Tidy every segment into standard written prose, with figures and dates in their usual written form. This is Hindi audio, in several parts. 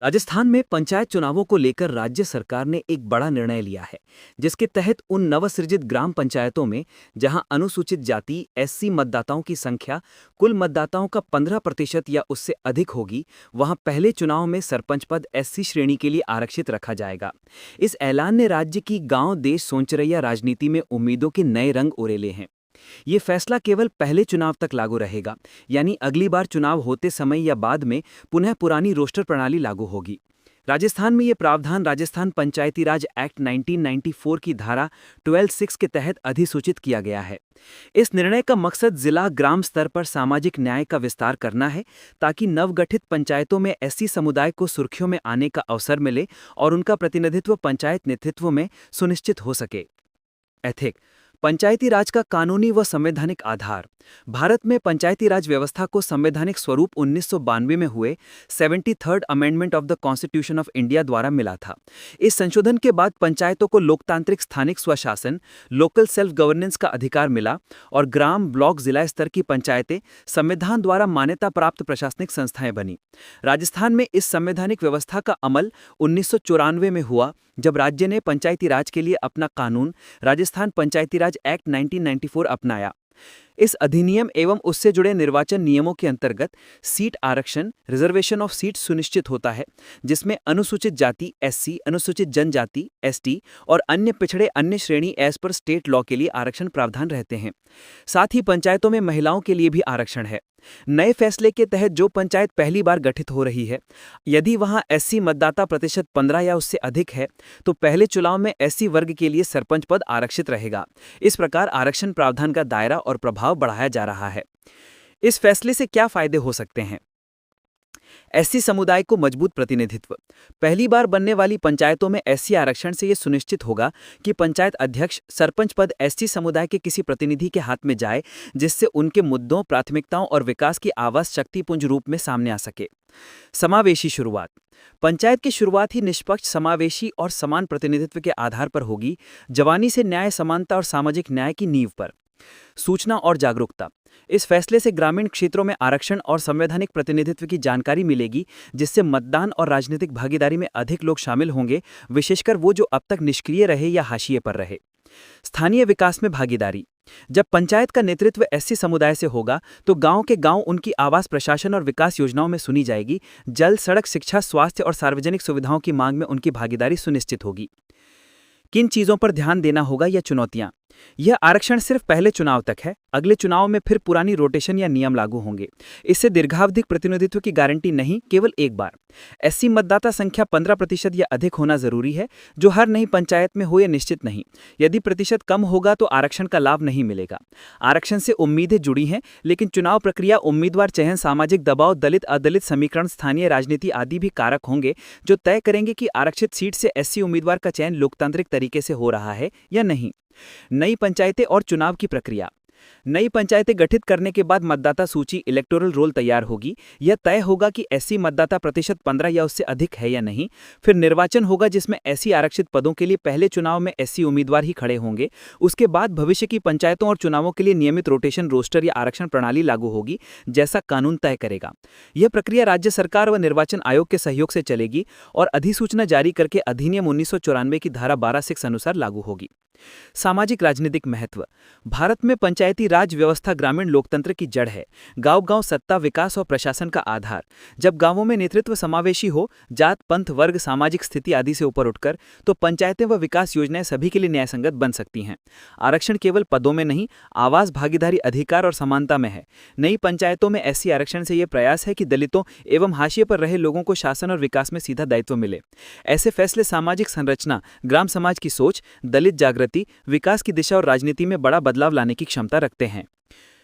राजस्थान में पंचायत चुनावों को लेकर राज्य सरकार ने एक बड़ा निर्णय लिया है, जिसके तहत उन नवसृजित ग्राम पंचायतों में जहां अनुसूचित जाति एससी मतदाताओं की संख्या कुल मतदाताओं का 15% या उससे अधिक होगी, वहां पहले चुनाव में सरपंच पद एससी श्रेणी के लिए आरक्षित रखा जाएगा। इस ऐलान ने राज्य की गांव देश सोचरैया राजनीति में उम्मीदों के नए रंग उड़ेले हैं। ये फैसला केवल पहले चुनाव तक लागू रहेगा, यानी अगली बार चुनाव होते समय या बाद में पुनः पुरानी रोस्टर प्रणाली लागू होगी। राजस्थान में ये प्रावधान राजस्थान पंचायती राज एक्ट 1994 की धारा 12(6) के तहत अधिसूचित किया गया है। इस निर्णय का मकसद जिला ग्राम स्तर पर सामाजिक न्याय का विस्तार करना है, ताकि नवगठित पंचायतों में एससी समुदाय को सुर्खियों में आने का अवसर मिले और उनका प्रतिनिधित्व पंचायत नेतृत्व में सुनिश्चित हो सके। एथिक पंचायती राज का कानूनी व संवैधानिक आधार। भारत में पंचायती राज व्यवस्था को संवैधानिक स्वरूप 1992 में हुए 73rd amendment of the constitution of India द्वारा मिला था। इस संशोधन के बाद पंचायतों को लोकतांत्रिक स्थानिक स्वशासन लोकल सेल्फ गवर्नेंस का अधिकार मिला और ग्राम ब्लॉक जिला स्तर की पंचायतें संविधान द्वारा मान्यता प्राप्त प्रशासनिक संस्थाएं बनी। राजस्थान में इस संवैधानिक व्यवस्था का अमल 1994 में हुआ, जब राज्य ने पंचायती राज के लिए अपना कानून राजस्थान पंचायती राज एक्ट 1994 अपनाया। इस अधिनियम एवं उससे जुड़े निर्वाचन नियमों के अंतर्गत सीट आरक्षण रिजर्वेशन ऑफ सीट सुनिश्चित होता है, जिसमें अनुसूचित जाति एससी, अनुसूचित जनजाति एसटी और अन्य पिछड़े अन्य श्रेणी एज पर स्टेट लॉ के लिए आरक्षण प्रावधान रहते हैं। साथ ही पंचायतों में महिलाओं के लिए भी आरक्षण है। नए फैसले के तहत जो पंचायत पहली बार गठित हो रही है, यदि वहां एससी मतदाता प्रतिशत 15 या उससे अधिक है, तो पहले चुनाव में एससी वर्ग के लिए सरपंच पद आरक्षित रहेगा। इस प्रकार आरक्षण प्रावधान का दायरा और प्रभाव बढ़ाया जा रहा है। इस फैसले से क्या फायदे हो सकते हैं? एससी समुदाय को मजबूत प्रतिनिधित्व। पहली बार बनने वाली पंचायतों में एससी आरक्षण से यह सुनिश्चित होगा कि पंचायत अध्यक्ष सरपंच पद एससी समुदाय के किसी प्रतिनिधि के हाथ में जाए, जिससे उनके मुद्दों, प्राथमिकताओं और विकास की आवाज शक्तिपुंज रूप में सामने आ सके। समावेशी शुरुआत। पंचायत की शुरुआत ही निष्पक्ष, समावेशी और समान प्रतिनिधित्व के आधार पर होगी, जवानी से न्याय, समानता और सामाजिक न्याय की नींव पर। सूचना और जागरूकता। इस फैसले से ग्रामीण क्षेत्रों में आरक्षण और संवैधानिक प्रतिनिधित्व की जानकारी मिलेगी, जिससे मतदान और राजनीतिक भागीदारी में अधिक लोग शामिल होंगे, विशेषकर वो जो अब तक निष्क्रिय रहे या हाशिए पर रहे। स्थानीय विकास में भागीदारी। जब पंचायत का नेतृत्व एससी समुदाय से होगा, तो गांव के गांव उनकी आवाज प्रशासन और विकास योजनाओं में सुनी जाएगी। जल, सड़क, शिक्षा, स्वास्थ्य और सार्वजनिक सुविधाओं की मांग में उनकी भागीदारी सुनिश्चित होगी। किन चीजों पर ध्यान देना होगा या चुनौतियां? यह आरक्षण सिर्फ पहले चुनाव तक है। अगले चुनाव में फिर पुरानी रोटेशन या नियम लागू होंगे। इससे दीर्घावधिक प्रतिनिधित्व की गारंटी नहीं, केवल एक बार। एससी मतदाता संख्या 15% या अधिक होना जरूरी है, जो हर नई पंचायत में हो, यह निश्चित नहीं। यदि प्रतिशत कम होगा तो आरक्षण का लाभ नहीं मिलेगा। आरक्षण से उम्मीदें जुड़ी हैं, लेकिन चुनाव प्रक्रिया, उम्मीदवार चयन, सामाजिक दबाव, दलित अदलित समीकरण, स्थानीय राजनीति आदि भी कारक होंगे, जो तय करेंगे कि आरक्षित सीट से एससी उम्मीदवार का चयन लोकतांत्रिक तरीके से हो रहा है या नहीं। नई पंचायतें और चुनाव की प्रक्रिया। नई पंचायतें गठित करने के बाद मतदाता सूची इलेक्टोरल रोल तैयार होगी। यह तय होगा कि एससी मतदाता प्रतिशत 15 या उससे अधिक है या नहीं। फिर निर्वाचन होगा, जिसमें एससी आरक्षित पदों के लिए पहले चुनाव में एससी उम्मीदवार ही खड़े होंगे। उसके बाद भविष्य की पंचायतों और चुनावों के लिए नियमित रोटेशन, रोस्टर या आरक्षण प्रणाली लागू होगी, जैसा कानून तय करेगा। यह प्रक्रिया राज्य सरकार व निर्वाचन आयोग के सहयोग से चलेगी और अधिसूचना जारी करके अधिनियम 1994 की धारा 12(6) अनुसार लागू होगी। सामाजिक राजनीतिक महत्व। भारत में पंचायती राज व्यवस्था ग्रामीण लोकतंत्र की जड़ है। गांव-गांव सत्ता, विकास और प्रशासन का आधार। जब गांवों में नेतृत्व समावेशी हो, जात, पंथ, वर्ग, सामाजिक स्थिति आदि से ऊपर उठकर, तो पंचायतें व विकास योजनाएं सभी के लिए न्यायसंगत बन सकती हैं। आरक्षण केवल पदों में नहीं, आवाज, भागीदारी, अधिकार और समानता में है। नई पंचायतों में एससी आरक्षण से यह प्रयास है कि दलितों एवं हाशिए पर रहे लोगों को शासन और विकास में सीधा दायित्व मिले। ऐसे फैसले सामाजिक संरचना, ग्राम समाज की सोच, दलित जागृति, विकास की दिशा और राजनीति में बड़ा बदलाव लाने की क्षमता रखते हैं।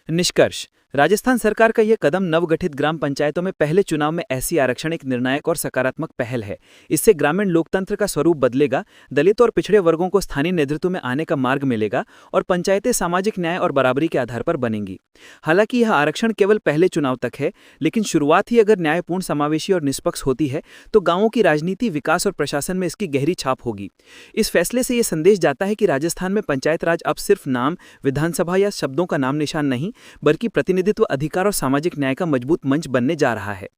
निष्कर्ष। राजस्थान सरकार का यह कदम नवगठित ग्राम पंचायतों में पहले चुनाव में एससी आरक्षण एक निर्णायक और सकारात्मक पहल है। इससे ग्रामीण लोकतंत्र का स्वरूप बदलेगा, दलित और पिछड़े वर्गों को स्थानीय नेतृत्व में आने का मार्ग मिलेगा और पंचायतें सामाजिक न्याय और बराबरी के आधार पर बनेंगी। हालांकि यह आरक्षण केवल पहले चुनाव तक है, लेकिन शुरुआत ही अगर न्यायपूर्ण, समावेशी और निष्पक्ष होती है, तो गांवों की राजनीति, विकास और प्रशासन में इसकी गहरी छाप होगी। इस फैसले से यह संदेश जाता है कि राजस्थान में पंचायत राज अब सिर्फ नाम, विधानसभा या शब्दों का नाम निशान नहीं, बल्कि प्रतिनिधित्व, अधिकार और सामाजिक न्याय का मजबूत मंच बनने जा रहा है।